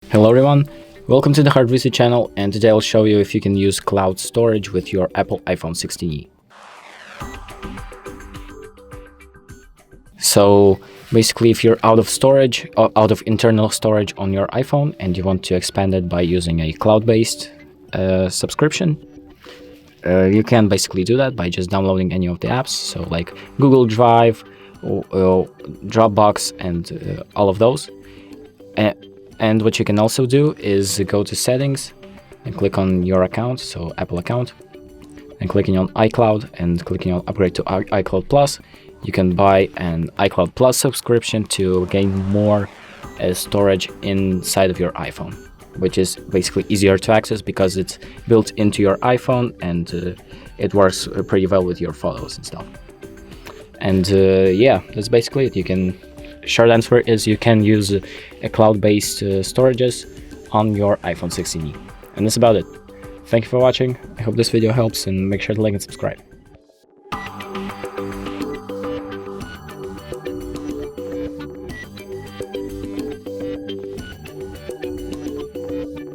Hello everyone, welcome to the HardReset channel, and today I'll show you if you can use cloud storage with your Apple iPhone 16e. So basically, if you're out of storage, or out of internal storage on your iPhone and you want to expand it by using a cloud-based subscription, you can basically do that by just downloading any of the apps, so like Google Drive, or Dropbox, and all of those. And what you can also do is go to settings and click on your account, so Apple account, and clicking on iCloud and clicking on upgrade to iCloud Plus. You can buy an iCloud Plus subscription to gain more storage inside of your iPhone, which is basically easier to access because it's built into your iPhone, and it works pretty well with your photos and stuff. And yeah, that's basically it. Short answer is you can use a cloud-based storages on your iPhone 16e. And that's about it. Thank you for watching. I hope this video helps, and make sure to like and subscribe.